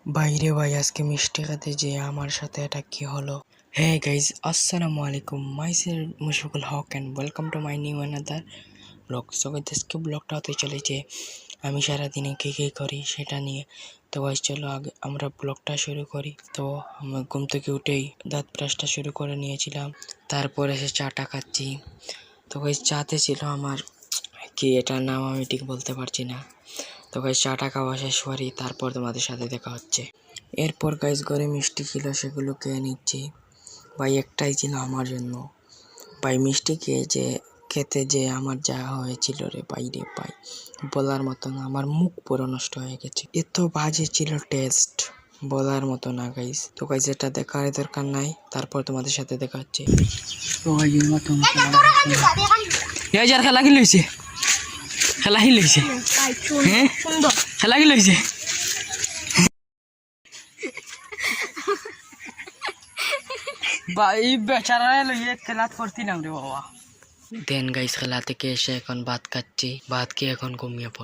বাইরে ভাই আজকে মিষ্টি খেতে যে আমার সাথে এটা কি হলো। হে গাইজ, আসসালামু আলাইকুম, myself Mushfiqul Haque and welcome to my new another blog. So guys আজকে ব্লগটা হতে চলেছে আমি সারাদিনে কী কী করি সেটা নিয়ে। তো গাইজ চলো আগে আমরা ব্লগটা শুরু করি। তো আমি ঘুম থেকে উঠেই দাঁত ব্রাশটা শুরু করে নিয়েছিলাম, তারপরে সে চাটা খাচ্ছি। তো গাইজ চাতে ছিল আমার কি এটার নাম আমি ঠিক বলতে পারছি না। তো গাইজ চাটা খাওয়া শেষ করি, তারপর তোমাদের সাথে দেখা হচ্ছে। এরপর গাইজ ঘরে মিষ্টি ছিল, সেগুলো খেয়ে নিচ্ছি। ভাই একটাই ছিল আমার জন্য। ভাই মিষ্টি খেতে যে আমার যা হয়েছিল রে ভাই, রে ভাই বলার মতো না, আমার মুখ পুরো নষ্ট হয়ে গেছে, এত বাজে ছিল টেস্ট, বলার মতো না গাইজ। তো গাইজ এটা দেখার দরকার নাই, তারপর তোমাদের সাথে দেখা হচ্ছে। তো ভাই খেলা কি লইছে, খেলা কি লইছে, হ্যাঁ খেলা কি লইছে। দেন গাইস খেলা থেকে এসে এখন ভাত খাচ্ছি, ভাত খেয়ে এখন ঘুমিয়ে পড়ি।